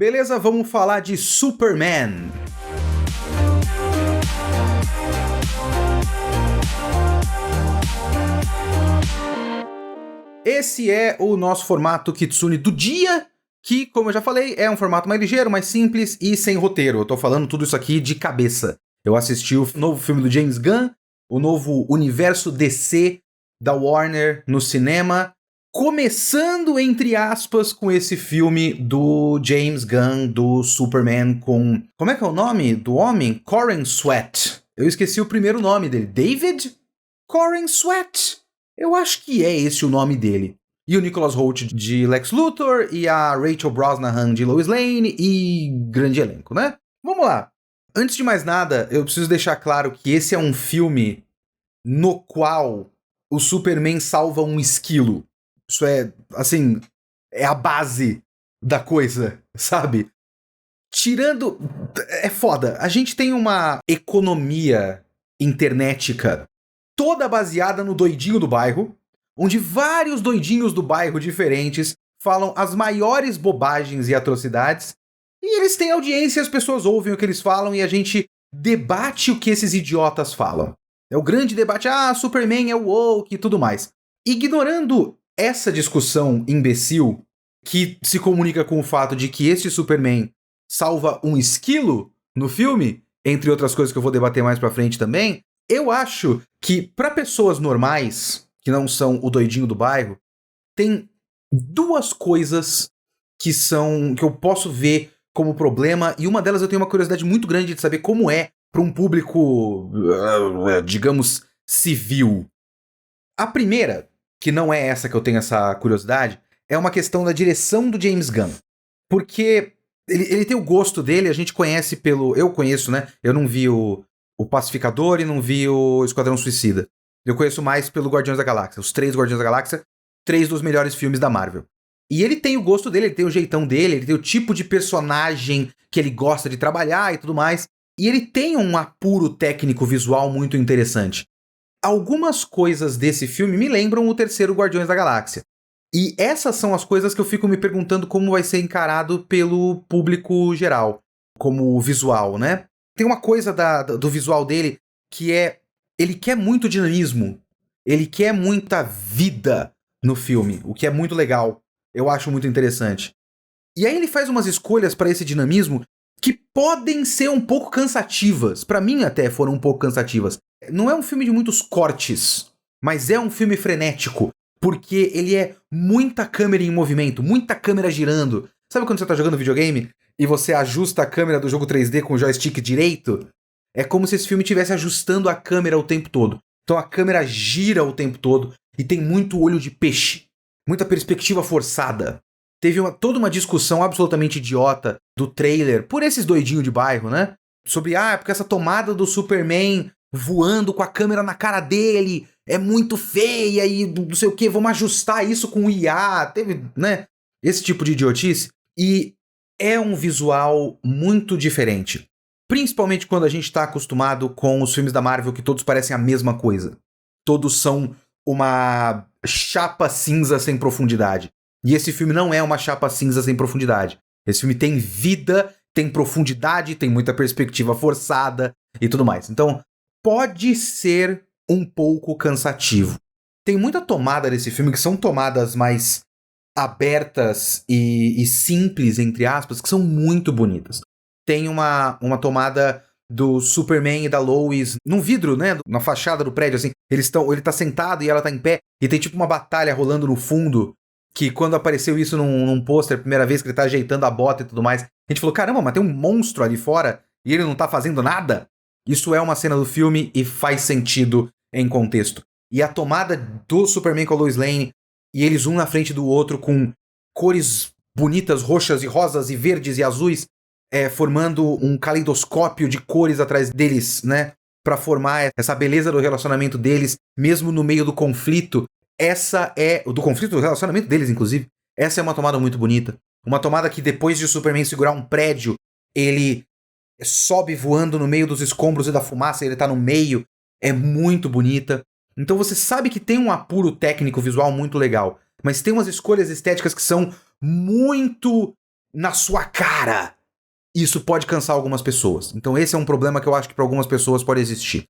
Beleza, vamos falar de Superman. Esse é o nosso formato Kitsune do dia, que, como eu já falei, é um formato mais ligeiro, mais simples e sem roteiro. Eu tô falando tudo isso aqui de cabeça. Eu assisti o novo filme do James Gunn, o novo universo DC da Warner no cinema, começando, entre aspas, com esse filme do James Gunn, do Superman com... Como é que é o nome do homem? Corey Sweat. Eu esqueci o primeiro nome dele. David Corey Sweat. Eu acho que é esse o nome dele. E o Nicholas Hoult de Lex Luthor, e a Rachel Brosnahan de Lois Lane, e grande elenco, né? Vamos lá. Antes de mais nada, eu preciso deixar claro que esse é um filme no qual o Superman salva um esquilo. Isso é, assim, é a base da coisa, sabe? Tirando... É foda. A gente tem uma economia internética toda baseada no doidinho do bairro, onde vários doidinhos do bairro diferentes falam as maiores bobagens e atrocidades, e eles têm audiência, as pessoas ouvem o que eles falam e a gente debate o que esses idiotas falam. É o grande debate, Superman é woke e tudo mais. Ignorando essa discussão imbecil, que se comunica com o fato de que este Superman salva um esquilo no filme, entre outras coisas que eu vou debater mais pra frente também, eu acho que para pessoas normais, que não são o doidinho do bairro, tem duas coisas que eu posso ver como problema, e uma delas eu tenho uma curiosidade muito grande de saber como é para um público, digamos, civil. A primeira, que não é essa que eu tenho essa curiosidade, é uma questão da direção do James Gunn. Porque ele tem o gosto dele, a gente conhece pelo... Eu conheço, né? Eu não vi o Pacificador e não vi o Esquadrão Suicida. Eu conheço mais pelo Guardiões da Galáxia. Os 3 Guardiões da Galáxia, 3 dos melhores filmes da Marvel. E ele tem o gosto dele, ele tem o jeitão dele, ele tem o tipo de personagem que ele gosta de trabalhar e tudo mais. E ele tem um apuro técnico visual muito interessante. Algumas coisas desse filme me lembram o terceiro Guardiões da Galáxia. E essas são as coisas que eu fico me perguntando como vai ser encarado pelo público geral, como visual, né? Tem uma coisa do visual dele que é... Ele quer muito dinamismo. Ele quer muita vida no filme, o que é muito legal. Eu acho muito interessante. E aí ele faz umas escolhas para esse dinamismo que podem ser um pouco cansativas. Para mim até foram um pouco cansativas. Não é um filme de muitos cortes, mas é um filme frenético. Porque ele é muita câmera em movimento, muita câmera girando. Sabe quando você tá jogando videogame e você ajusta a câmera do jogo 3D com o joystick direito? É como se esse filme estivesse ajustando a câmera o tempo todo. Então a câmera gira o tempo todo e tem muito olho de peixe, muita perspectiva forçada. Teve toda uma discussão absolutamente idiota do trailer, por esses doidinhos de bairro, né? Sobre, porque essa tomada do Superman voando com a câmera na cara dele é muito feia e não sei o que, vamos ajustar isso com o IA. Teve, né? Esse tipo de idiotice. E é um visual muito diferente. Principalmente quando a gente tá acostumado com os filmes da Marvel que todos parecem a mesma coisa. Todos são uma chapa cinza sem profundidade. E esse filme não é uma chapa cinza sem profundidade. Esse filme tem vida, tem profundidade, tem muita perspectiva forçada e tudo mais. Então, pode ser um pouco cansativo. Tem muita tomada desse filme que são tomadas mais abertas e simples, entre aspas, que são muito bonitas. Tem uma tomada do Superman e da Lois num vidro, né? Na fachada do prédio, assim. Ele tá sentado e ela tá em pé. E tem tipo uma batalha rolando no fundo. Que quando apareceu isso num pôster, a primeira vez que ele tá ajeitando a bota e tudo mais, a gente falou, caramba, mas tem um monstro ali fora e ele não tá fazendo nada? Isso é uma cena do filme e faz sentido em contexto. E a tomada do Superman com a Lois Lane, e eles um na frente do outro com cores bonitas, roxas e rosas e verdes e azuis, formando um caleidoscópio de cores atrás deles, né? Pra formar essa beleza do relacionamento deles, mesmo no meio do conflito. Essa é... do conflito do relacionamento deles, inclusive. Essa é uma tomada muito bonita. Uma tomada que depois de Superman segurar um prédio, ele sobe voando no meio dos escombros e da fumaça, e ele tá no meio. É muito bonita. Então você sabe que tem um apuro técnico visual muito legal. Mas tem umas escolhas estéticas que são muito na sua cara. Isso pode cansar algumas pessoas. Então esse é um problema que eu acho que para algumas pessoas pode existir.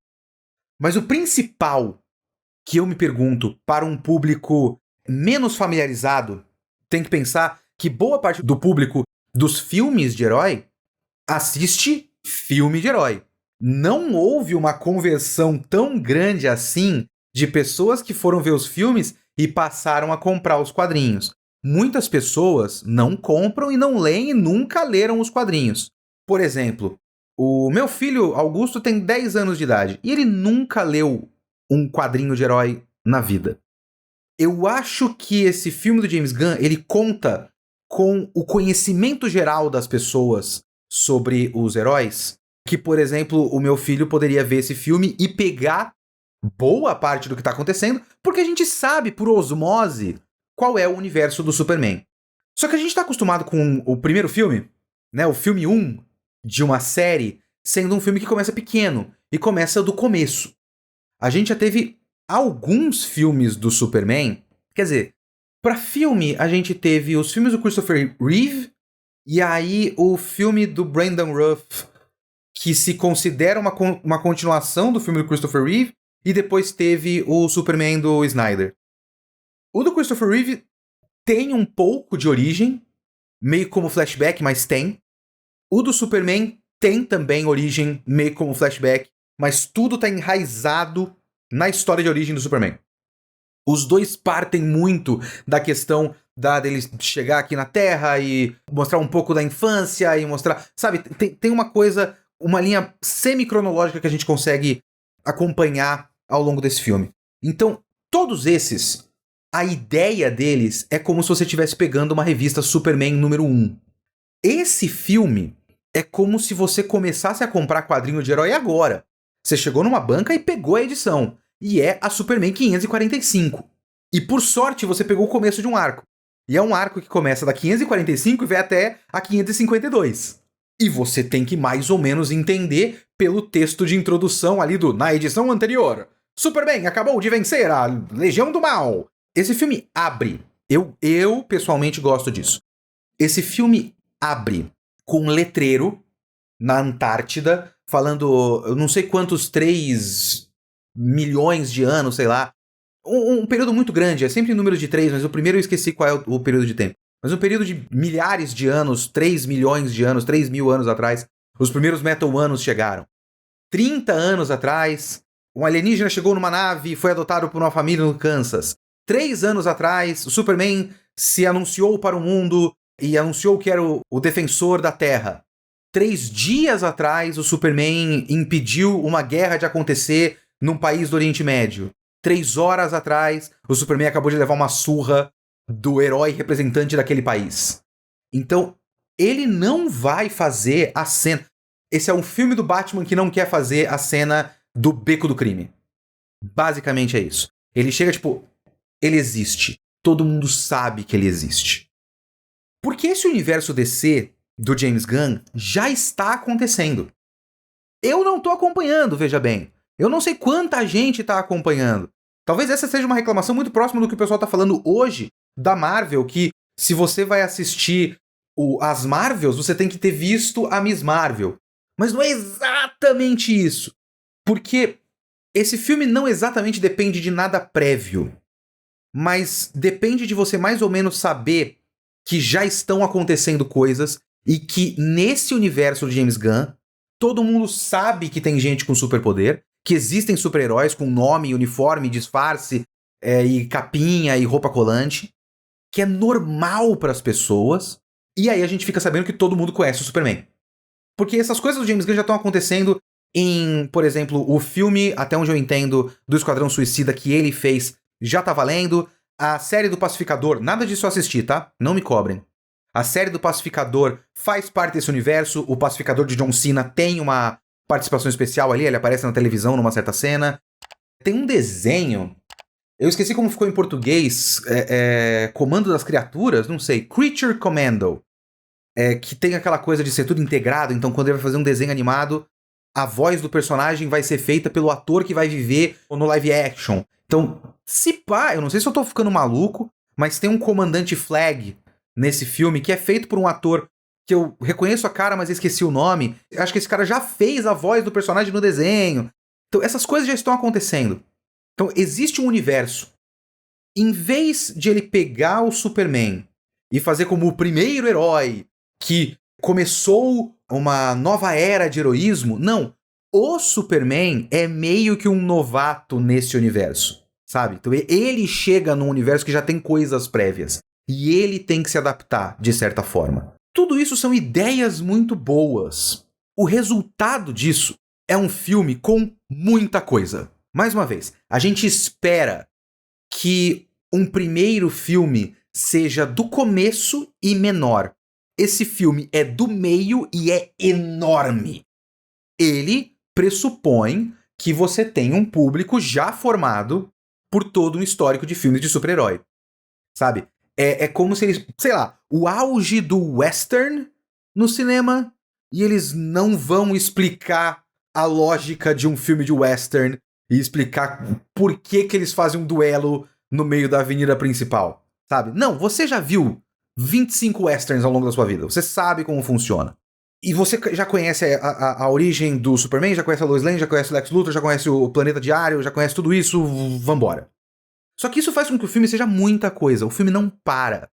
Mas o principal que eu me pergunto para um público menos familiarizado, tem que pensar que boa parte do público dos filmes de herói assiste filme de herói. Não houve uma conversão tão grande assim de pessoas que foram ver os filmes e passaram a comprar os quadrinhos. Muitas pessoas não compram e não leem e nunca leram os quadrinhos. Por exemplo, o meu filho Augusto tem 10 anos de idade e ele nunca leu um quadrinho de herói na vida. Eu acho que esse filme do James Gunn, ele conta com o conhecimento geral das pessoas sobre os heróis, que, por exemplo, o meu filho poderia ver esse filme e pegar boa parte do que tá acontecendo, porque a gente sabe, por osmose, qual é o universo do Superman. Só que a gente tá acostumado com o primeiro filme, né, o filme 1 de uma série, sendo um filme que começa pequeno e começa do começo. A gente já teve alguns filmes do Superman, quer dizer, pra filme a gente teve os filmes do Christopher Reeve e aí o filme do Brandon Routh, que se considera uma continuação do filme do Christopher Reeve, e depois teve o Superman do Snyder. O do Christopher Reeve tem um pouco de origem, meio como flashback, mas tem. O do Superman tem também origem, meio como flashback, mas tudo tá enraizado na história de origem do Superman. Os dois partem muito da questão dele chegar aqui na Terra e mostrar um pouco da infância e mostrar... Sabe, tem uma coisa, uma linha semi-cronológica que a gente consegue acompanhar ao longo desse filme. Então, todos esses, a ideia deles é como se você estivesse pegando uma revista Superman número 1. Esse filme é como se você começasse a comprar quadrinho de herói agora. Você chegou numa banca e pegou a edição. E é a Superman 545. E por sorte você pegou o começo de um arco. E é um arco que começa da 545 e vai até a 552. E você tem que mais ou menos entender pelo texto de introdução ali na edição anterior. Superman acabou de vencer a Legião do Mal. Esse filme abre. Eu pessoalmente gosto disso. Esse filme abre com um letreiro na Antártida, falando, eu não sei quantos, 3 milhões de anos, sei lá. Um período muito grande, é sempre número de 3, mas o primeiro eu esqueci qual é o período de tempo. Mas um período de milhares de anos, 3 milhões de anos, 3 mil anos atrás, os primeiros Metal-Humanos chegaram. 30 anos atrás, um alienígena chegou numa nave e foi adotado por uma família no Kansas. 3 anos atrás, o Superman se anunciou para o mundo e anunciou que era o defensor da Terra. 3 dias atrás, o Superman impediu uma guerra de acontecer num país do Oriente Médio. 3 horas atrás, o Superman acabou de levar uma surra do herói representante daquele país. Então, ele não vai fazer a cena... Esse é um filme do Batman que não quer fazer a cena do beco do crime. Basicamente é isso. Ele chega, tipo... Ele existe. Todo mundo sabe que ele existe. Porque esse universo DC do James Gunn já está acontecendo. Eu não tô acompanhando, veja bem. Eu não sei quanta gente tá acompanhando. Talvez essa seja uma reclamação muito próxima do que o pessoal tá falando hoje da Marvel, que se você vai assistir as Marvels, você tem que ter visto a Miss Marvel. Mas não é exatamente isso. Porque esse filme não exatamente depende de nada prévio. Mas depende de você mais ou menos saber que já estão acontecendo coisas e que nesse universo do James Gunn, todo mundo sabe que tem gente com superpoder, que existem super-heróis com nome, uniforme, disfarce, e capinha e roupa colante, que é normal para as pessoas, e aí a gente fica sabendo que todo mundo conhece o Superman. Porque essas coisas do James Gunn já estão acontecendo em, por exemplo, o filme, até onde eu entendo, do Esquadrão Suicida que ele fez, já tá valendo. A série do Pacificador, nada disso eu assisti, tá? Não me cobrem. A série do Pacificador faz parte desse universo, o Pacificador de John Cena tem uma participação especial ali, ele aparece na televisão numa certa cena. Tem um desenho, eu esqueci como ficou em português, Comando das Criaturas, não sei, Creature Commando, que tem aquela coisa de ser tudo integrado, então quando ele vai fazer um desenho animado, a voz do personagem vai ser feita pelo ator que vai viver no live action. Então, se pá, eu não sei se eu tô ficando maluco, mas tem um Comandante Flag nesse filme, que é feito por um ator que eu reconheço a cara, mas esqueci o nome. Eu acho que esse cara já fez a voz do personagem no desenho. Então, essas coisas já estão acontecendo. Então, existe um universo. Em vez de ele pegar o Superman e fazer como o primeiro herói que começou uma nova era de heroísmo, não. O Superman é meio que um novato nesse universo, sabe? Então, ele chega num universo que já tem coisas prévias. E ele tem que se adaptar, de certa forma. Tudo isso são ideias muito boas. O resultado disso é um filme com muita coisa. Mais uma vez, a gente espera que um primeiro filme seja do começo e menor. Esse filme é do meio e é enorme. Ele pressupõe que você tem um público já formado por todo um histórico de filmes de super-herói. Sabe? É como se eles, sei lá, o auge do western no cinema, e eles não vão explicar a lógica de um filme de western e explicar por que eles fazem um duelo no meio da avenida principal, sabe? Não, você já viu 25 westerns ao longo da sua vida, você sabe como funciona. E você já conhece a origem do Superman, já conhece a Lois Lane, já conhece o Lex Luthor, já conhece o Planeta Diário, já conhece tudo isso, vambora. Só que isso faz com que o filme seja muita coisa. O filme não para.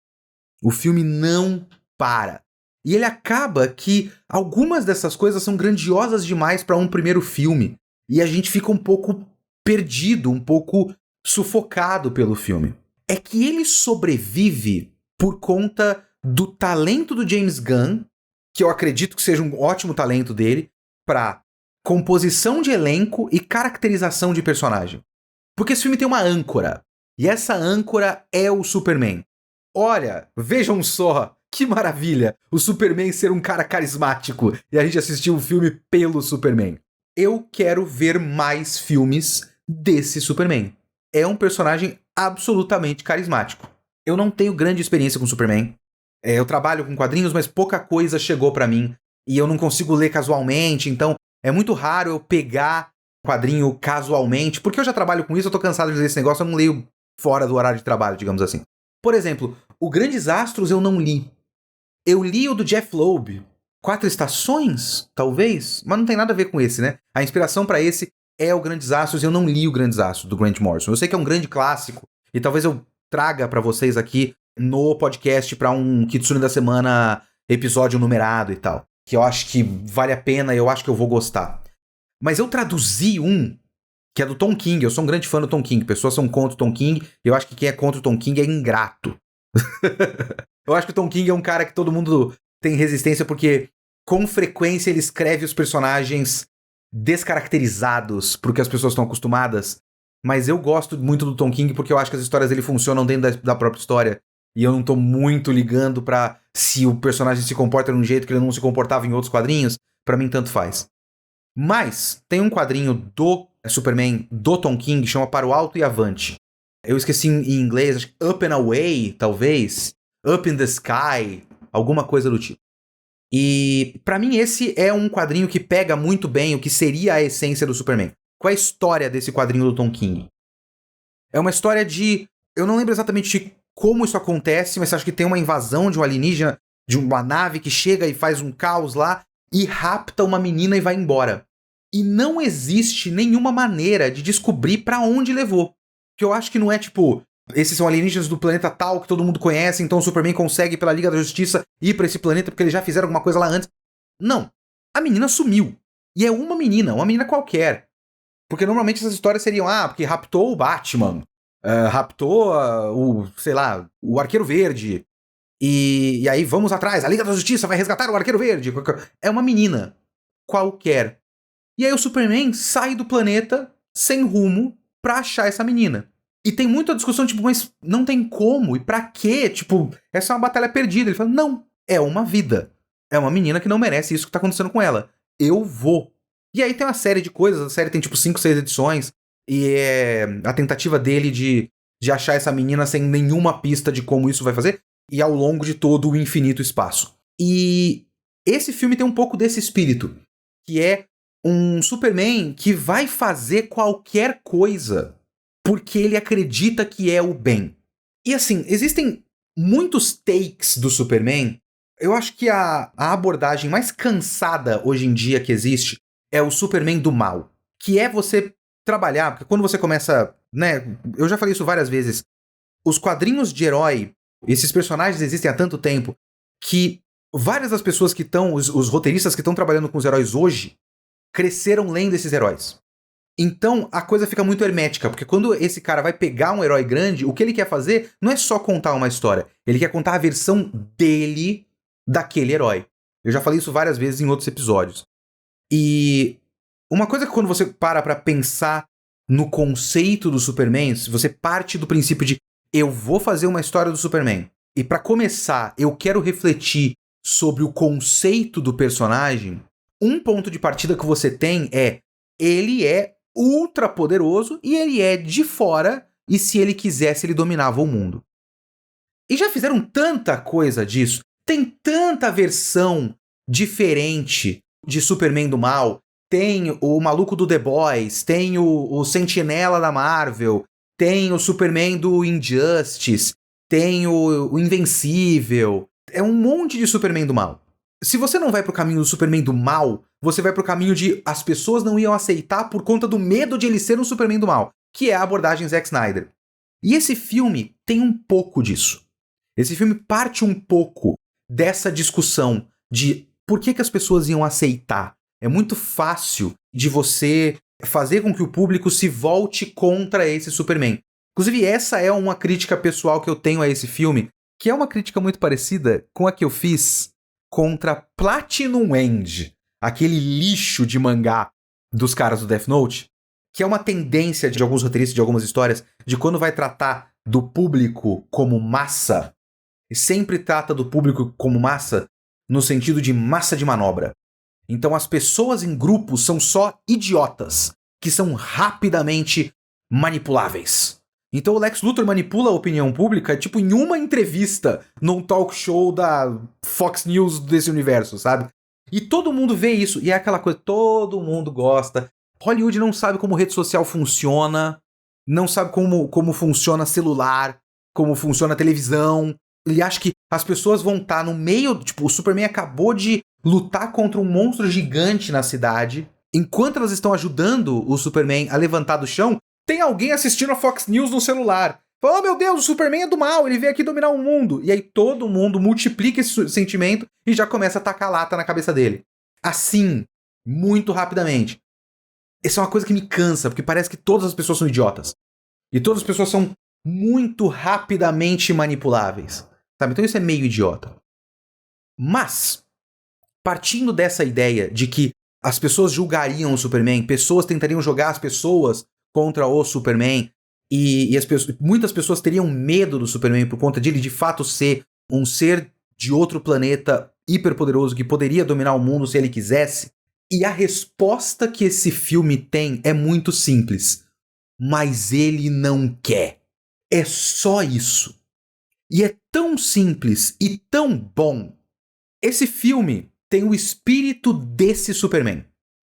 O filme não para. E ele acaba que algumas dessas coisas são grandiosas demais para um primeiro filme. E a gente fica um pouco perdido, um pouco sufocado pelo filme. É que ele sobrevive por conta do talento do James Gunn, que eu acredito que seja um ótimo talento dele, para composição de elenco e caracterização de personagem. Porque esse filme tem uma âncora. E essa âncora é o Superman. Olha, vejam só, que maravilha, o Superman ser um cara carismático e a gente assistir um filme pelo Superman. Eu quero ver mais filmes desse Superman. É um personagem absolutamente carismático. Eu não tenho grande experiência com Superman. Eu trabalho com quadrinhos, mas pouca coisa chegou pra mim. E eu não consigo ler casualmente, então é muito raro eu pegar quadrinho casualmente. Porque eu já trabalho com isso, eu tô cansado de ler esse negócio, eu não leio fora do horário de trabalho, digamos assim. Por exemplo, o Grandes Astros eu não li. Eu li o do Jeff Loeb. 4 Estações, talvez? Mas não tem nada a ver com esse, né? A inspiração pra esse é o Grandes Astros e eu não li o Grandes Astros, do Grant Morrison. Eu sei que é um grande clássico e talvez eu traga pra vocês aqui no podcast pra um Kitsune da Semana episódio numerado e tal. Que eu acho que vale a pena e eu acho que eu vou gostar. Mas eu traduzi um que é do Tom King. Eu sou um grande fã do Tom King. Pessoas são contra o Tom King. Eu acho que quem é contra o Tom King é ingrato. Eu acho que o Tom King é um cara que todo mundo tem resistência porque com frequência ele escreve os personagens descaracterizados pro que as pessoas estão acostumadas. Mas eu gosto muito do Tom King porque eu acho que as histórias dele funcionam dentro da própria história. E eu não tô muito ligando pra se o personagem se comporta de um jeito que ele não se comportava em outros quadrinhos. Pra mim, tanto faz. Mas tem um quadrinho do Superman do Tom King, chama Para o Alto e Avante. Eu esqueci em inglês, acho que Up and Away, talvez. Up in the Sky, alguma coisa do tipo. E pra mim esse é um quadrinho que pega muito bem o que seria a essência do Superman. Qual é a história desse quadrinho do Tom King? É uma história de... Eu não lembro exatamente de como isso acontece, mas acho que tem uma invasão de um alienígena, de uma nave que chega e faz um caos lá e rapta uma menina e vai embora. E não existe nenhuma maneira de descobrir pra onde levou. Que eu acho que não é tipo, esses são alienígenas do planeta tal que todo mundo conhece, então o Superman consegue pela Liga da Justiça ir pra esse planeta porque eles já fizeram alguma coisa lá antes. Não. A menina sumiu. E é uma menina qualquer. Porque normalmente essas histórias seriam, porque raptou o Batman, raptou o Arqueiro Verde. E aí vamos atrás, a Liga da Justiça vai resgatar o Arqueiro Verde. É uma menina qualquer. E aí o Superman sai do planeta sem rumo pra achar essa menina. E tem muita discussão, tipo, mas não tem como, e pra quê? Tipo, essa é uma batalha perdida. Ele fala, não, é uma vida. É uma menina que não merece isso que tá acontecendo com ela. Eu vou. E aí tem uma série de coisas, a série tem tipo 5, 6 edições, e é a tentativa dele de achar essa menina sem nenhuma pista de como isso vai fazer, e ao longo de todo o infinito espaço. E esse filme tem um pouco desse espírito, que é um Superman que vai fazer qualquer coisa porque ele acredita que é o bem. E assim, existem muitos takes do Superman, eu acho que a abordagem mais cansada hoje em dia que existe é o Superman do mal. Que é você trabalhar, porque quando você começa, né, eu já falei isso várias vezes, os quadrinhos de herói, esses personagens existem há tanto tempo, que várias das pessoas que estão, os roteiristas que estão trabalhando com os heróis hoje, cresceram lendo esses heróis. Então a coisa fica muito hermética, porque quando esse cara vai pegar um herói grande, o que ele quer fazer não é só contar uma história, ele quer contar a versão dele daquele herói. Eu já falei isso várias vezes em outros episódios. E uma coisa que quando você para pra pensar no conceito do Superman, se você parte do princípio de eu vou fazer uma história do Superman, e pra começar eu quero refletir sobre o conceito do personagem, um ponto de partida que você tem é ele é ultra poderoso e ele é de fora, e se ele quisesse ele dominava o mundo. E já fizeram tanta coisa disso, tem tanta versão diferente de Superman do mal, tem o maluco do The Boys, tem o Sentinela da Marvel, tem o Superman do Injustice, tem o Invencível, é um monte de Superman do mal. Se você não vai pro caminho do Superman do mal, você vai pro caminho de as pessoas não iam aceitar por conta do medo de ele ser um Superman do mal, que é a abordagem Zack Snyder. E esse filme tem um pouco disso. Esse filme parte um pouco dessa discussão de por que as pessoas iam aceitar. É muito fácil de você fazer com que o público se volte contra esse Superman. Inclusive, essa é uma crítica pessoal que eu tenho a esse filme, que é uma crítica muito parecida com a que eu fiz contra Platinum End, aquele lixo de mangá dos caras do Death Note, que é uma tendência de alguns roteiristas, de algumas histórias, de quando vai tratar do público como massa, e sempre trata do público como massa no sentido de massa de manobra. Então as pessoas em grupo são só idiotas, que são rapidamente manipuláveis. Então o Lex Luthor manipula a opinião pública, tipo, em uma entrevista num talk show da Fox News desse universo, sabe? E todo mundo vê isso, e é aquela coisa, todo mundo gosta. Hollywood não sabe como rede social funciona, não sabe como funciona celular, como funciona televisão. Ele acha que as pessoas vão estar no meio, tipo, o Superman acabou de lutar contra um monstro gigante na cidade. Enquanto elas estão ajudando o Superman a levantar do chão, tem alguém assistindo a Fox News no celular. Fala, oh meu Deus, o Superman é do mal, ele veio aqui dominar o mundo. E aí todo mundo multiplica esse sentimento e já começa a tacar lata na cabeça dele. Assim, muito rapidamente. Essa é uma coisa que me cansa, porque parece que todas as pessoas são idiotas. E todas as pessoas são muito rapidamente manipuláveis. Sabe? Então isso é meio idiota. Mas, partindo dessa ideia de que as pessoas julgariam o Superman, pessoas tentariam jogar as pessoas contra o Superman, e muitas pessoas teriam medo do Superman por conta de ele de fato ser um ser de outro planeta hiperpoderoso que poderia dominar o mundo se ele quisesse. E a resposta que esse filme tem é muito simples. Mas ele não quer. É só isso. E é tão simples e tão bom. Esse filme tem o espírito desse Superman.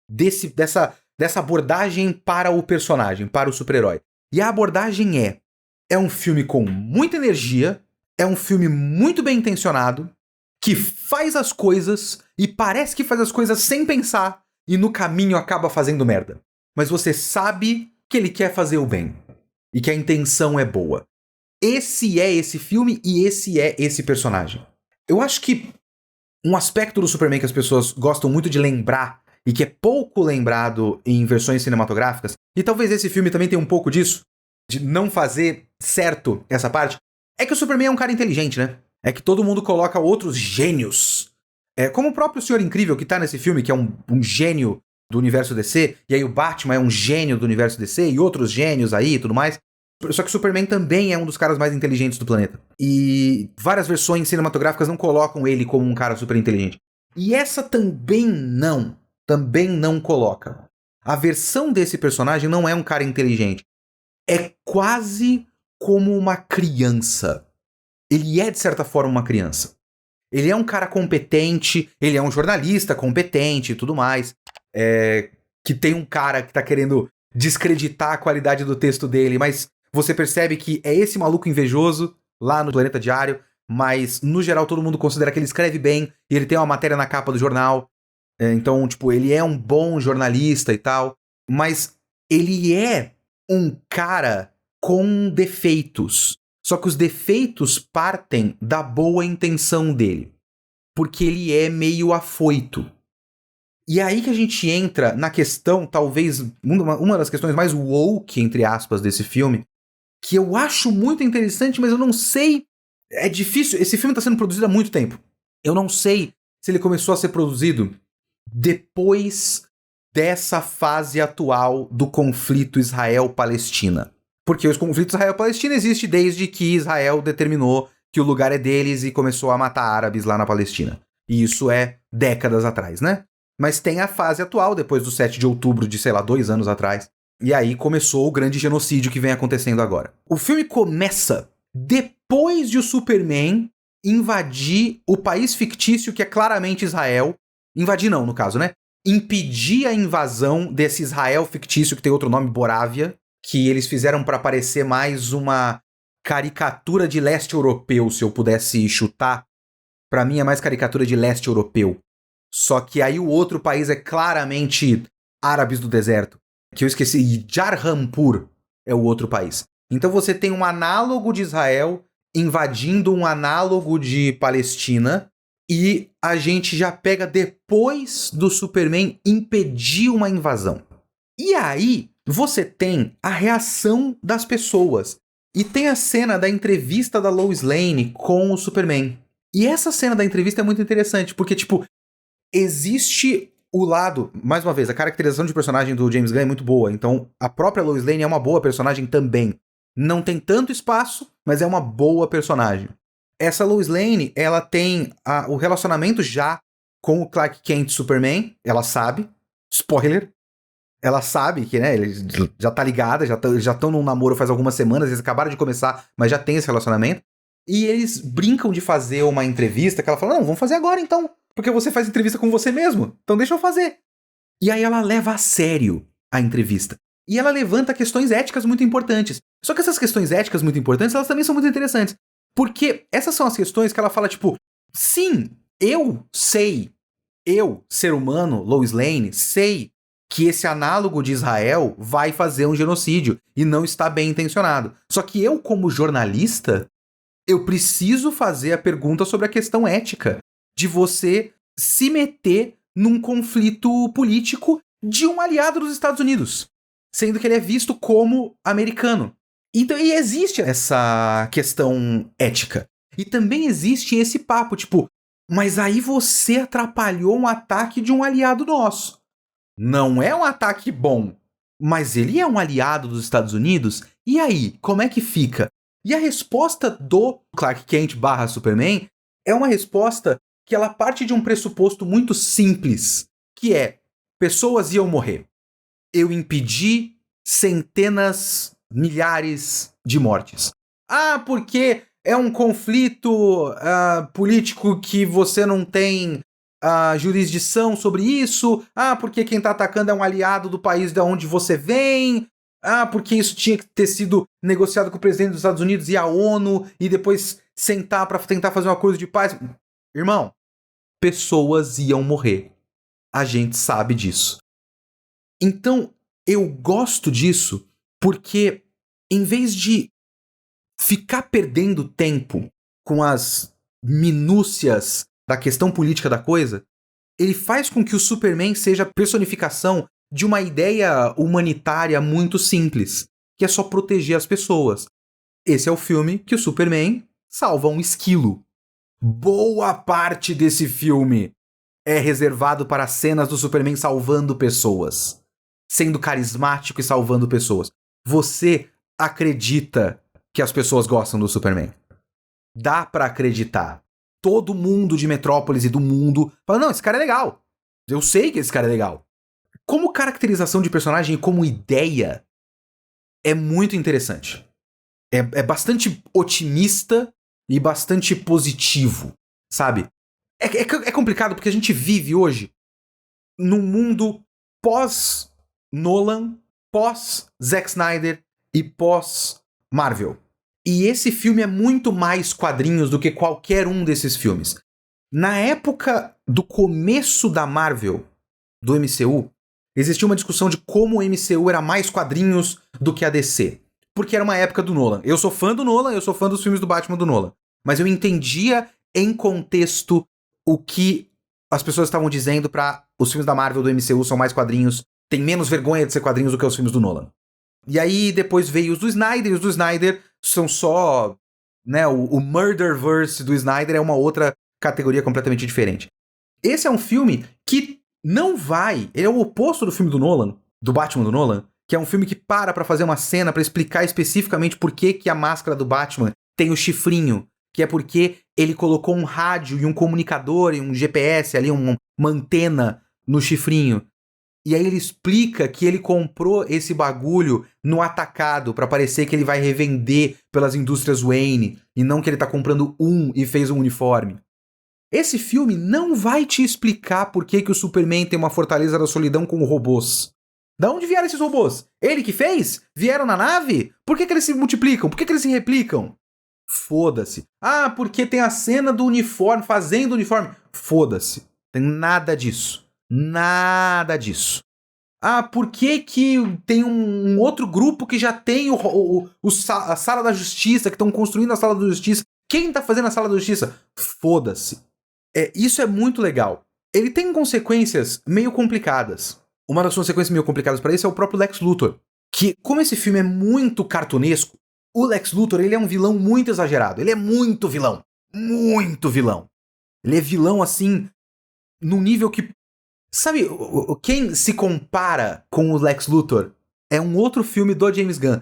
Dessa abordagem para o personagem, para o super-herói. E a abordagem é um filme com muita energia, é um filme muito bem intencionado, que faz as coisas e parece que faz as coisas sem pensar e no caminho acaba fazendo merda. Mas você sabe que ele quer fazer o bem e que a intenção é boa. Esse é esse filme e esse é esse personagem. Eu acho que um aspecto do Superman que as pessoas gostam muito de lembrar e que é pouco lembrado em versões cinematográficas, e talvez esse filme também tenha um pouco disso, de não fazer certo essa parte, é que o Superman é um cara inteligente, né? É que todo mundo coloca outros gênios. Como o próprio Senhor Incrível que tá nesse filme, que é um gênio do universo DC, e aí o Batman é um gênio do universo DC, e outros gênios aí e tudo mais. Só que o Superman também é um dos caras mais inteligentes do planeta. E várias versões cinematográficas não colocam ele como um cara super inteligente. E essa também não coloca. A versão desse personagem não é um cara inteligente. É quase como uma criança. Ele é, de certa forma, uma criança. Ele é um cara competente, ele é um jornalista competente e tudo mais. Que tem um cara que tá querendo descreditar a qualidade do texto dele, mas você percebe que é esse maluco invejoso lá no Planeta Diário mas no geral todo mundo considera que ele escreve bem, e ele tem uma matéria na capa do jornal, então, tipo, ele é um bom jornalista e tal, mas ele é um cara com defeitos. Só que os defeitos partem da boa intenção dele, porque ele é meio afoito. E é aí que a gente entra na questão, talvez, uma das questões mais woke, entre aspas, desse filme, que eu acho muito interessante, mas eu não sei. É difícil. Esse filme está sendo produzido há muito tempo. Eu não sei se ele começou a ser produzido depois dessa fase atual do conflito Israel-Palestina. Porque os conflitos Israel-Palestina existem desde que Israel determinou que o lugar é deles e começou a matar árabes lá na Palestina. E isso é décadas atrás, né? Mas tem a fase atual, depois do 7 de outubro de, 2 anos atrás. E aí começou o grande genocídio que vem acontecendo agora. O filme começa depois de o Superman invadir o país fictício que é claramente Israel. Invadir não, no caso, né? Impedir a invasão desse Israel fictício que tem outro nome, Borávia, que eles fizeram para parecer mais uma caricatura de leste europeu, se eu pudesse chutar. Pra mim é mais caricatura de leste europeu. Só que aí o outro país é claramente árabes do deserto. Que eu esqueci, Jarhampur é o outro país. Então você tem um análogo de Israel invadindo um análogo de Palestina e a gente já pega depois do Superman impedir uma invasão. E aí você tem a reação das pessoas. E tem a cena da entrevista da Lois Lane com o Superman. E essa cena da entrevista é muito interessante, porque, tipo, existe o lado, mais uma vez, a caracterização de personagem do James Gunn é muito boa, então a própria Lois Lane é uma boa personagem também. Não tem tanto espaço, mas é uma boa personagem. Essa Lois Lane, ela tem o relacionamento já com o Clark Kent Superman, ela sabe, spoiler, ela sabe que, né, ele já tá ligada, já estão num namoro faz algumas semanas, eles acabaram de começar, mas já tem esse relacionamento. E eles brincam de fazer uma entrevista que ela fala, não, vamos fazer agora então, porque você faz entrevista com você mesmo, então deixa eu fazer. E aí ela leva a sério a entrevista. E ela levanta questões éticas muito importantes. Só que essas questões éticas muito importantes, elas também são muito interessantes. Porque essas são as questões que ela fala, tipo, sim, eu sei, eu, ser humano, Lois Lane, sei que esse análogo de Israel vai fazer um genocídio e não está bem intencionado. Só que eu, como jornalista, eu preciso fazer a pergunta sobre a questão ética de você se meter num conflito político de um aliado dos Estados Unidos, sendo que ele é visto como americano. Então, e existe essa questão ética. E também existe esse papo, tipo, mas aí você atrapalhou um ataque de um aliado nosso. Não é um ataque bom, mas ele é um aliado dos Estados Unidos? E aí, como é que fica? E a resposta do Clark Kent / Superman é uma resposta que ela parte de um pressuposto muito simples, que é, pessoas iam morrer. Eu impedi centenas, milhares de mortes. Ah, porque é um conflito político que você não tem jurisdição sobre isso. Ah, porque quem tá atacando é um aliado do país de onde você vem. Ah, porque isso tinha que ter sido negociado com o presidente dos Estados Unidos e a ONU e depois sentar pra tentar fazer um acordo de paz. Irmão, pessoas iam morrer. A gente sabe disso. Então, eu gosto disso porque, em vez de ficar perdendo tempo com as minúcias da questão política da coisa, ele faz com que o Superman seja a personificação de uma ideia humanitária muito simples, que é só proteger as pessoas. Esse é o filme que o Superman salva um esquilo. Boa parte desse filme é reservado para cenas do Superman salvando pessoas, sendo carismático e salvando pessoas. Você acredita que as pessoas gostam do Superman? Dá pra acreditar. Todo mundo de Metrópolis e do mundo fala, não, esse cara é legal. Eu sei que esse cara é legal. Como caracterização de personagem e como ideia, é muito interessante. É bastante otimista e bastante positivo, sabe? É complicado porque a gente vive hoje num mundo pós-Nolan, pós-Zack Snyder e pós-Marvel. E esse filme é muito mais quadrinhos do que qualquer um desses filmes. Na época do começo da Marvel, do MCU, existia uma discussão de como o MCU era mais quadrinhos do que a DC. Porque era uma época do Nolan. Eu sou fã do Nolan, eu sou fã dos filmes do Batman do Nolan. Mas eu entendia em contexto o que as pessoas estavam dizendo pra os filmes da Marvel do MCU são mais quadrinhos, tem menos vergonha de ser quadrinhos do que os filmes do Nolan. E aí depois veio os do Snyder, e os do Snyder são só, né, o Murderverse do Snyder é uma outra categoria completamente diferente. Esse é um filme que não vai, ele é o oposto do filme do Nolan, do Batman do Nolan, que é um filme que pra fazer uma cena pra explicar especificamente por que a máscara do Batman tem o chifrinho, que é porque ele colocou um rádio e um comunicador e um GPS ali, uma antena no chifrinho. E aí ele explica que ele comprou esse bagulho no atacado pra parecer que ele vai revender pelas indústrias Wayne e não que ele tá comprando e fez um uniforme. Esse filme não vai te explicar por que o Superman tem uma fortaleza da solidão com robôs. Da onde vieram esses robôs? Ele que fez? Vieram na nave? Por que eles se multiplicam? Por que eles se replicam? Foda-se. Ah, porque tem a cena do uniforme, fazendo o uniforme. Foda-se. Tem nada disso. Nada disso. Ah, por que tem um outro grupo que já tem a Sala da Justiça, que estão construindo a Sala da Justiça? Quem tá fazendo a Sala da Justiça? Foda-se. Isso é muito legal. Ele tem consequências meio complicadas. Uma das consequências meio complicadas para isso é o próprio Lex Luthor. Que, como esse filme é muito cartunesco, o Lex Luthor ele é um vilão muito exagerado. Ele é muito vilão. Muito vilão. Ele é vilão, assim, num nível que... Sabe, quem se compara com o Lex Luthor é um outro filme do James Gunn.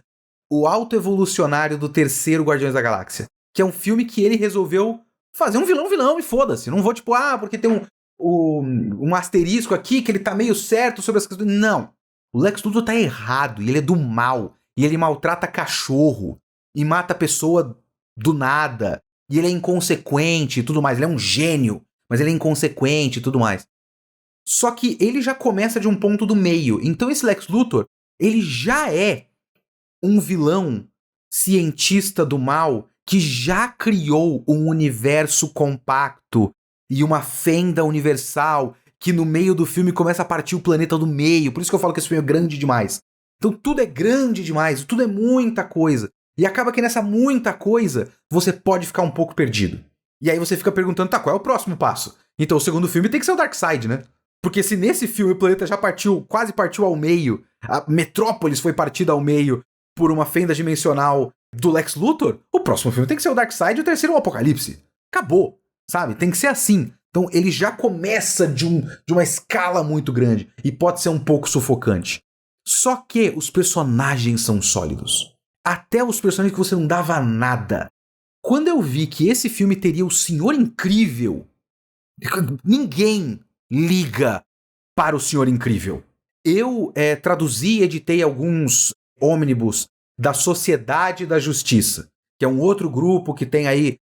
O Autoevolucionário do terceiro Guardiões da Galáxia. Que é um filme que ele resolveu fazer um vilão e foda-se. Não vou tipo, porque tem um asterisco aqui que ele tá meio certo sobre as questões. Não. O Lex Luthor tá errado e ele é do mal. E ele maltrata cachorro. E mata pessoa do nada. E ele é inconsequente e tudo mais. Ele é um gênio. Mas ele é inconsequente e tudo mais. Só que ele já começa de um ponto do meio. Então esse Lex Luthor, ele já é um vilão cientista do mal que já criou um universo compacto e uma fenda universal que no meio do filme começa a partir o planeta do meio. Por isso que eu falo que esse filme é grande demais. Então tudo é grande demais, tudo é muita coisa. E acaba que nessa muita coisa você pode ficar um pouco perdido. E aí você fica perguntando, tá, qual é o próximo passo? Então o segundo filme tem que ser o Darkseid, né? Porque se nesse filme o planeta já quase partiu ao meio, a Metrópolis foi partida ao meio por uma fenda dimensional do Lex Luthor, o próximo filme tem que ser o Darkseid e o terceiro o Apocalipse. Acabou, sabe? Tem que ser assim. Então ele já começa de uma escala muito grande e pode ser um pouco sufocante. Só que os personagens são sólidos. Até os personagens que você não dava nada. Quando eu vi que esse filme teria o Senhor Incrível, ninguém liga para o Senhor Incrível. Eu traduzi e editei alguns ônibus da Sociedade da Justiça, que é um outro grupo que tem aí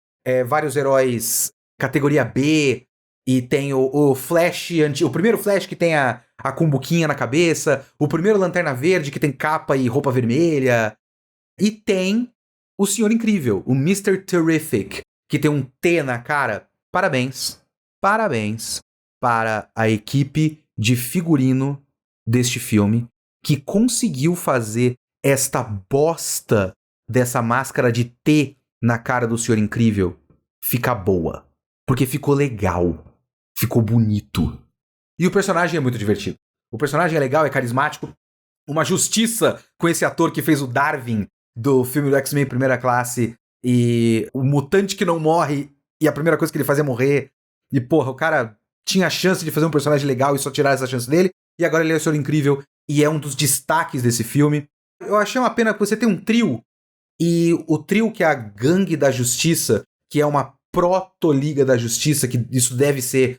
vários heróis categoria B, e tem o Flash, o primeiro Flash que tem a cumbuquinha na cabeça, o primeiro Lanterna Verde que tem capa e roupa vermelha, e tem o Senhor Incrível, o Mr. Terrific, que tem um T na cara. Parabéns para a equipe de figurino deste filme, que conseguiu fazer esta bosta dessa máscara de T na cara do Senhor Incrível ficar boa. Porque ficou legal. Ficou bonito. E o personagem é muito divertido. O personagem é legal, é carismático. Uma justiça com esse ator que fez o Darwin do filme do X-Men Primeira Classe. E o mutante que não morre e a primeira coisa que ele faz é morrer. E porra, o cara tinha a chance de fazer um personagem legal e só tirar essa chance dele. E agora ele é o Senhor Incrível e é um dos destaques desse filme. Eu achei uma pena que você tem um trio. E o trio que é a Gangue da Justiça, que é uma proto-Liga da Justiça, que isso deve ser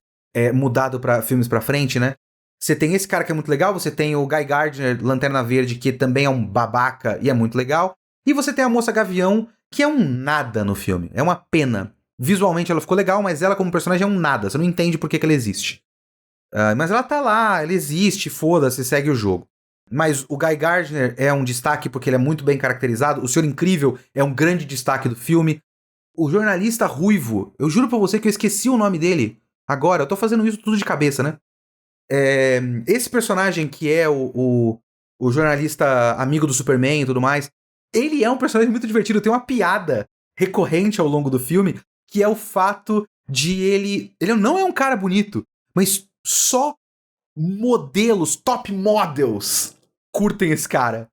mudado para filmes pra frente, né? Você tem esse cara que é muito legal, você tem o Guy Gardner, Lanterna Verde, que também é um babaca e é muito legal. E você tem a Moça Gavião, que é um nada no filme. É uma pena. Visualmente ela ficou legal, mas ela como personagem é um nada. Você não entende por que ela existe. Mas ela tá lá, ela existe, foda-se, segue o jogo. Mas o Guy Gardner é um destaque porque ele é muito bem caracterizado. O Senhor Incrível é um grande destaque do filme. O jornalista ruivo, eu juro pra você que eu esqueci o nome dele. Agora, eu tô fazendo isso tudo de cabeça, né? Esse personagem que é o jornalista amigo do Superman e tudo mais, ele é um personagem muito divertido. Tem uma piada recorrente ao longo do filme, que é o fato de ele... Ele não é um cara bonito, mas só modelos, top models, curtem esse cara.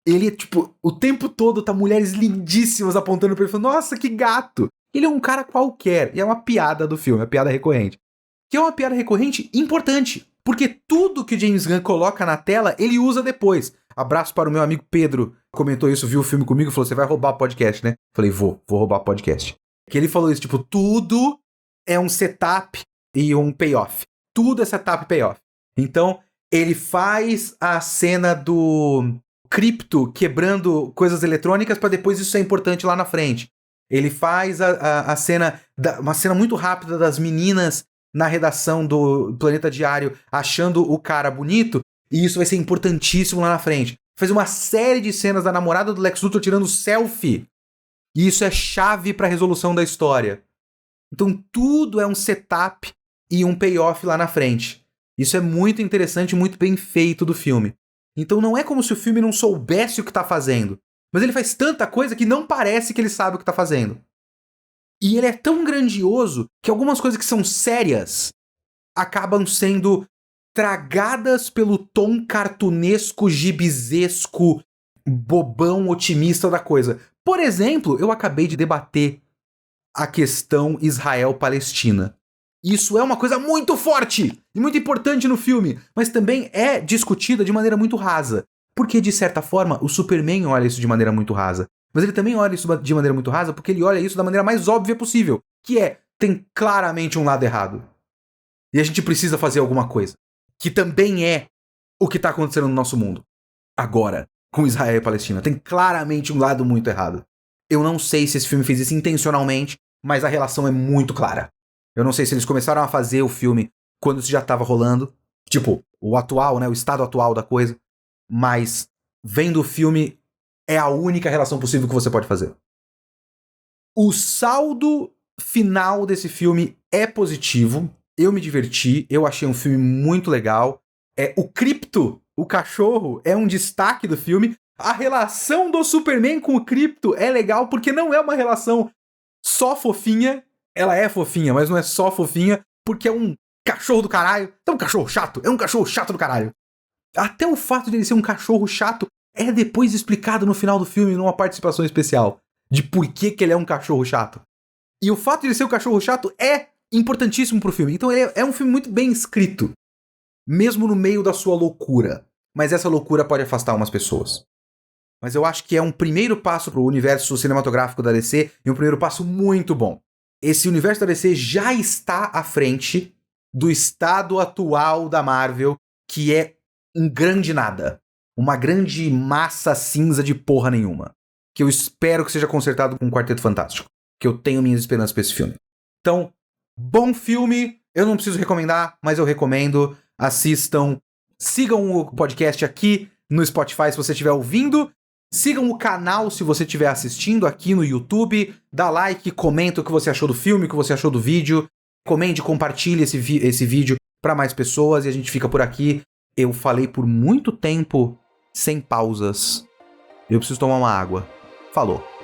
Ele, tipo, o tempo todo tá mulheres lindíssimas apontando pra ele, falando, nossa, que gato. Ele é um cara qualquer, e é uma piada do filme, é uma piada recorrente. Que é uma piada recorrente importante, porque tudo que o James Gunn coloca na tela, ele usa depois. Abraço para o meu amigo Pedro, comentou isso, viu o filme comigo, falou, você vai roubar o podcast, né? Falei, vou roubar o podcast. Que ele falou isso, tipo, tudo é um setup e um payoff. Tudo é setup e payoff. Então, ele faz a cena do Crypto quebrando coisas eletrônicas para depois isso ser importante lá na frente. Ele faz a cena, uma cena muito rápida das meninas na redação do Planeta Diário achando o cara bonito, e isso vai ser importantíssimo lá na frente. Faz uma série de cenas da namorada do Lex Luthor tirando selfie, e isso é chave para a resolução da história. Então tudo é um setup e um payoff lá na frente. Isso é muito interessante, muito bem feito do filme. Então não é como se o filme não soubesse o que tá fazendo, mas ele faz tanta coisa que não parece que ele sabe o que tá fazendo. E ele é tão grandioso que algumas coisas que são sérias acabam sendo tragadas pelo tom cartunesco, gibizesco, bobão, otimista da coisa. Por exemplo, eu acabei de debater a questão Israel-Palestina. Isso é uma coisa muito forte e muito importante no filme, mas também é discutida de maneira muito rasa. Porque, de certa forma, o Superman olha isso de maneira muito rasa. Mas ele também olha isso de maneira muito rasa porque ele olha isso da maneira mais óbvia possível, que é, tem claramente um lado errado. E a gente precisa fazer alguma coisa. Que também é o que está acontecendo no nosso mundo. Agora, com Israel e Palestina. Tem claramente um lado muito errado. Eu não sei se esse filme fez isso intencionalmente, mas a relação é muito clara. Eu não sei se eles começaram a fazer o filme quando isso já estava rolando. Tipo, o atual, né? O estado atual da coisa. Mas, vendo o filme, é a única relação possível que você pode fazer. O saldo final desse filme é positivo. Eu me diverti. Eu achei um filme muito legal. O Crypto, o cachorro, é um destaque do filme. A relação do Superman com o Crypto é legal porque não é uma relação só fofinha. Ela é fofinha, mas não é só fofinha porque é um cachorro do caralho. É um cachorro chato. É um cachorro chato do caralho. Até o fato de ele ser um cachorro chato é depois explicado no final do filme numa participação especial. De por que ele é um cachorro chato. E o fato de ele ser um cachorro chato é importantíssimo pro filme. Então ele é um filme muito bem escrito. Mesmo no meio da sua loucura. Mas essa loucura pode afastar umas pessoas. Mas eu acho que é um primeiro passo pro universo cinematográfico da DC e um primeiro passo muito bom. Esse universo da DC já está à frente do estado atual da Marvel, que é um grande nada. Uma grande massa cinza de porra nenhuma. Que eu espero que seja consertado com um Quarteto Fantástico. Que eu tenho minhas esperanças pra esse filme. Então, bom filme. Eu não preciso recomendar, mas eu recomendo. Assistam. Sigam o podcast aqui no Spotify se você estiver ouvindo. Sigam o canal se você estiver assistindo aqui no YouTube. Dá like, comenta o que você achou do filme, o que você achou do vídeo. Comente, compartilhe esse vídeo para mais pessoas e a gente fica por aqui. Eu falei por muito tempo sem pausas. Eu preciso tomar uma água. Falou.